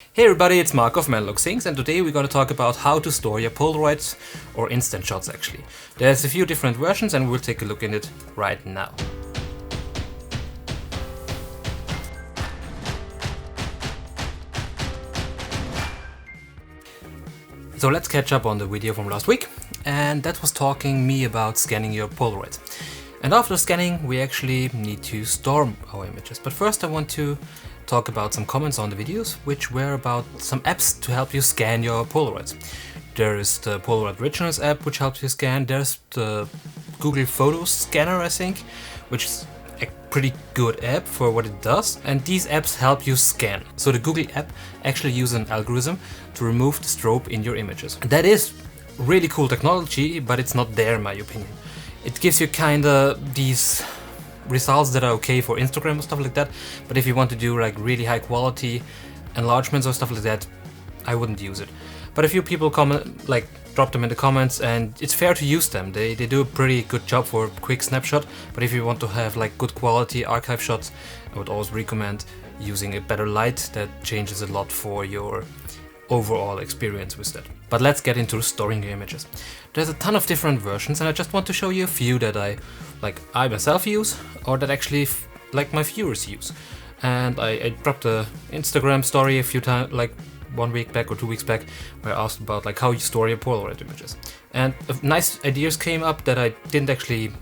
Hey everybody, it's Mark of Things, and today we're going to talk about how to store your Polaroids, or instant shots actually. There's a few different versions and we'll take a look in it right now. So let's catch up on the video from last week, and that was talking me about scanning your Polaroids. And after scanning we actually need to store our images. But first I want to talk about some comments on the videos, which were about some apps to help you scan your Polaroids. There is the Polaroid Originals app, which helps you scan. There's the Google Photos Scanner, I think, which is a pretty good app for what it does. And these apps help you scan. So the Google app actually uses an algorithm to remove the strobe in your images. That is really cool technology, but it's not there in my opinion. It gives you kinda these results that are okay for Instagram and stuff like that, but if you want to do like really high quality enlargements or stuff like that, I wouldn't use it. But a few people comment, like drop them in the comments, and it's fair to use them. They do a pretty good job for a quick snapshot, but if you want to have like good quality archive shots, I would always recommend using a better light. That changes a lot for your overall experience with that. But let's get into storing your images. There's a ton of different versions, and I just want to show you a few that I myself use, or that actually like my viewers use. And I dropped a Instagram story a few times, like 1 week back or 2 weeks back, where I asked about like how you store your Polaroid images. And nice ideas came up that I didn't actually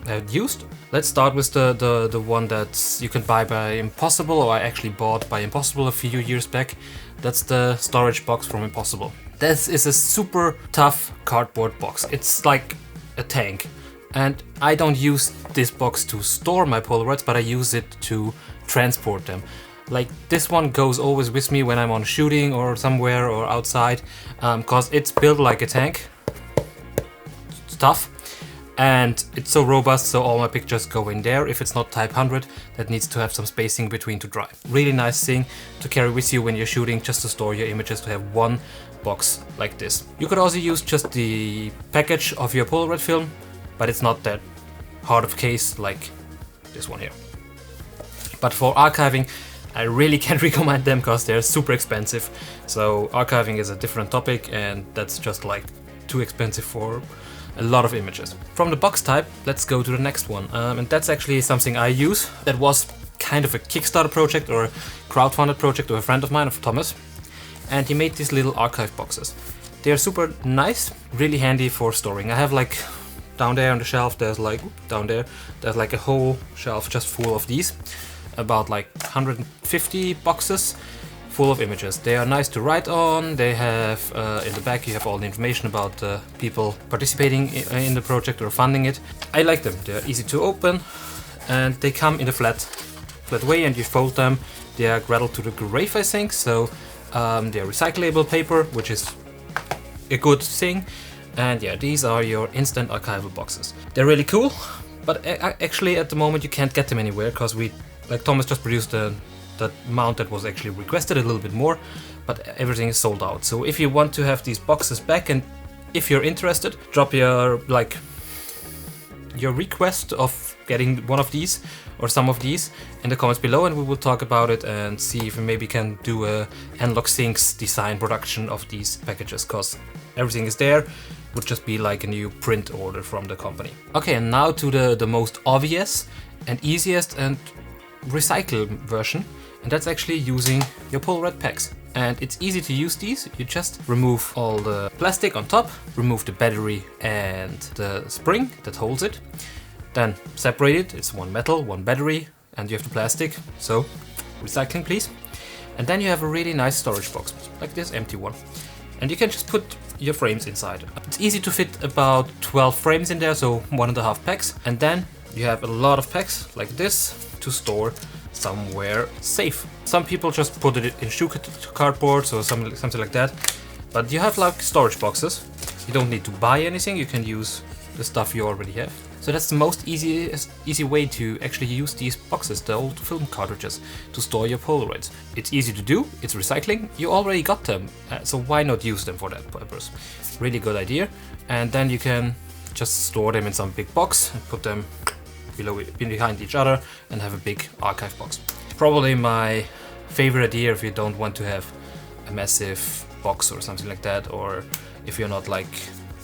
have used. Let's start with the one that you can buy by Impossible, or I actually bought by Impossible a few years back. That's the storage box from Impossible. This is a super tough cardboard box. It's like a tank. And I don't use this box to store my Polaroids, but I use it to transport them. Like this one goes always with me when I'm on shooting or somewhere or outside, because it's built like a tank. It's tough. And it's so robust, so all my pictures go in there. If it's not type 100, that needs to have some spacing between to dry. Really nice thing to carry with you when you're shooting, just to store your images, to have one box like this. You could also use just the package of your Polaroid film, but it's not that hard of a case like this one here. But for archiving, I really can't recommend them because they're super expensive. So archiving is a different topic, and that's just like too expensive for a lot of images. From the box type, let's go to the next one. And that's actually something I use. That was kind of a Kickstarter project or a crowdfunded project of a friend of mine, of Thomas. And he made these little archive boxes. They are super nice, really handy for storing. I have like down there on the shelf, there's like a whole shelf just full of these. About like 150 boxes full of images. They are nice to write on. They have in the back you have all the information about people participating in the project or funding it. I like them. They're easy to open, and they come in a flat way, and you fold them. They are cradled to the grave, I think. So they are recyclable paper, which is a good thing. And yeah, these are your instant archival boxes. They're really cool, but actually at the moment you can't get them anywhere because Thomas just produced that amount that was actually requested, a little bit more, but everything is sold out. So if you want to have these boxes back, and if you're interested, drop your request of getting one of these or some of these in the comments below, and we will talk about it and see if we maybe can do a Analog Things design production of these packages, because everything is there. Would just be like a new print order from the company. Okay, and now to the most obvious and easiest and recycle version, and that's actually using your Polaroid packs. And it's easy to use these. You just remove all the plastic on top, remove the battery and the spring that holds it, then separate it. It's one metal, one battery, and you have the plastic, so recycling please. And then you have a really nice storage box, like this empty one, and you can just put your frames inside. It's easy to fit about 12 frames in there, so 1.5 packs, and then you have a lot of packs like this to store somewhere safe. Some people just put it in shoe cardboards or something like that, but you have like storage boxes. You don't need to buy anything, you can use the stuff you already have. So that's the most easy way to actually use these boxes, the old film cartridges, to store your Polaroids. It's easy to do, it's recycling, you already got them, so why not use them for that purpose? Really good idea. And then you can just store them in some big box and put them behind each other and have a big archive box. Probably my favorite idea if you don't want to have a massive box or something like that, or if you're not like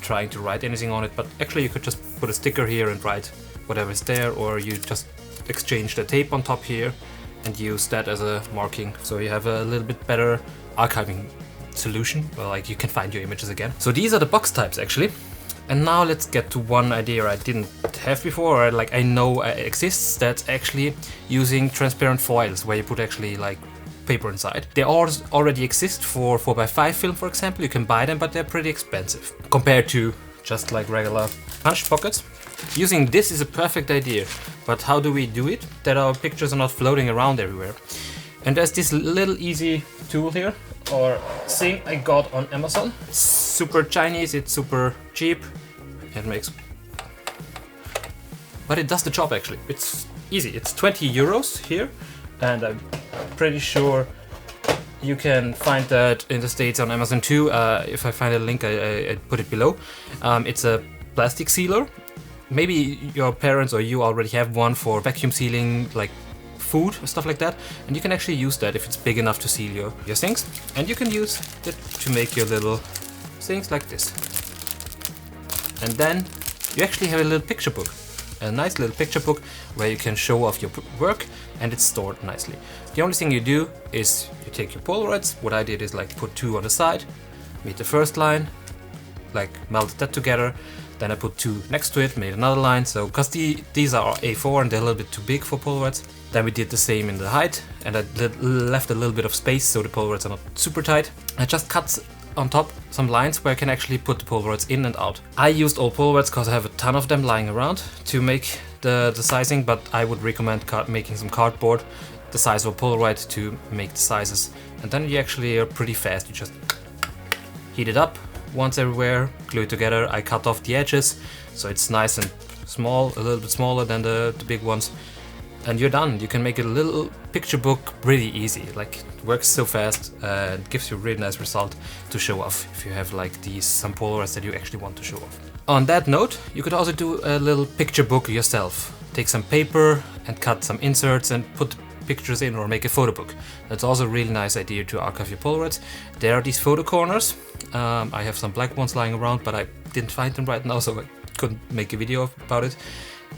trying to write anything on it, but actually you could just put a sticker here and write whatever is there, or you just exchange the tape on top here and use that as a marking, so you have a little bit better archiving solution, where like you can find your images again. So these are the box types actually. And now let's get to one idea I didn't have before, or like I know exists, that's actually using transparent foils where you put actually like paper inside. They already exist for 4x5 film, for example. You can buy them, but they're pretty expensive compared to just like regular punch pockets. Using this is a perfect idea, but how do we do it that our pictures are not floating around everywhere? And there's this little easy tool here, or thing I got on Amazon. It's super Chinese, it's super cheap, but it does the job actually. It's easy. It's 20 euros here, and I'm pretty sure you can find that in the States on Amazon too. If I find a link, I put it below. It's a plastic sealer. Maybe your parents or you already have one for vacuum sealing like food or stuff like that, and you can actually use that if it's big enough to seal your things, and you can use it to make your little things like this. And then you actually have a little picture book, a nice little picture book where you can show off your work, and it's stored nicely. The only thing you do is you take your Polaroids. What I did is like put 2 on the side, made the first line, like melted that together, then I put 2 next to it, made another line. So because these are A4 and they're a little bit too big for Polaroids. Then we did the same in the height, and I left a little bit of space so the Polaroids are not super tight. I just cut on top some lines where I can actually put the Polaroids in and out. I used old Polaroids because I have a ton of them lying around to make the sizing, but I would recommend making some cardboard the size of a Polaroid to make the sizes. And then you actually are pretty fast. You just heat it up once everywhere, glue it together. I cut off the edges so it's nice and small, a little bit smaller than the big ones. And you're done. You can make a little picture book pretty easy. Like, it works so fast and gives you a really nice result to show off if you have like some Polaroids that you actually want to show off. On that note, you could also do a little picture book yourself. Take some paper and cut some inserts and put pictures in, or make a photo book. That's also a really nice idea to archive your Polaroids. There are these photo corners. I have some black ones lying around, but I didn't find them right now, so I couldn't make a video about it.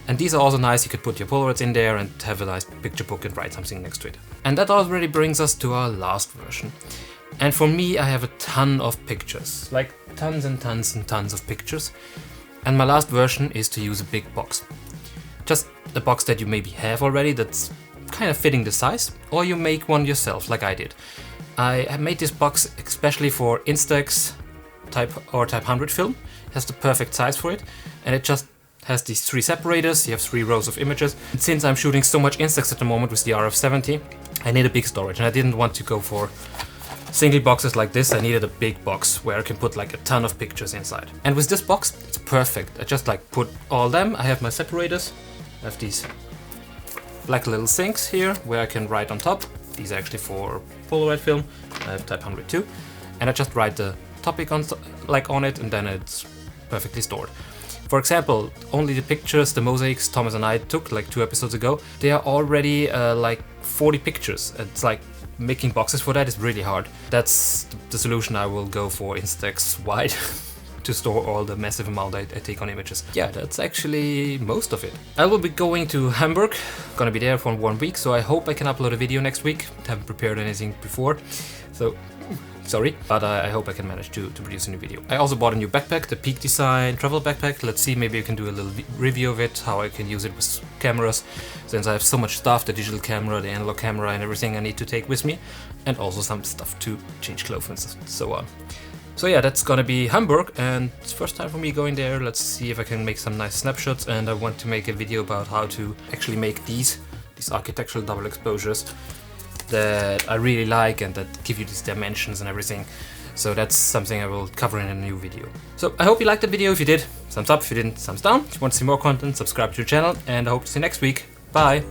And these are also nice. You could put your Polaroids in there and have a nice picture book and write something next to it. And that already brings us to our last version. And for me, I have a ton of pictures, like tons and tons and tons of pictures. And my last version is to use a big box. Just a box that you maybe have already that's kind of fitting the size, or you make one yourself like I did. I made this box especially for Instax type 100 film. It has the perfect size for it, and it just has these 3 separators. You have 3 rows of images. And since I'm shooting so much Instax at the moment with the RF70, I need a big storage, and I didn't want to go for single boxes like this. I needed a big box where I can put like a ton of pictures inside. And with this box, it's perfect. I just like put all them. I have my separators. I have these black little sinks here where I can write on top. These are actually for Polaroid film. I have type 100 too. And I just write the topic on it, and then it's perfectly stored. For example, only the pictures, the mosaics Thomas and I took like 2 episodes ago, they are already like 40 pictures. It's like making boxes for that is really hard. That's the solution I will go for, Instax wide, to store all the massive amount I take on images. Yeah, that's actually most of it. I will be going to Hamburg, gonna be there for 1 week, so I hope I can upload a video next week. Haven't prepared anything before, so sorry, but I hope I can manage to produce a new video. I also bought a new backpack, the Peak Design travel backpack. Let's see, maybe I can do a little review of it, how I can use it with cameras, since I have so much stuff, the digital camera, the analog camera and everything I need to take with me, and also some stuff to change clothes and so on. So yeah, that's gonna be Hamburg, and it's first time for me going there. Let's see if I can make some nice snapshots, and I want to make a video about how to actually make these architectural double exposures that I really like and that give you these dimensions and everything. So that's something I will cover in a new video. So I hope you liked the video. If you did, thumbs up. If you didn't, thumbs down. If you want to see more content, subscribe to the channel, and I hope to see you next week. Bye!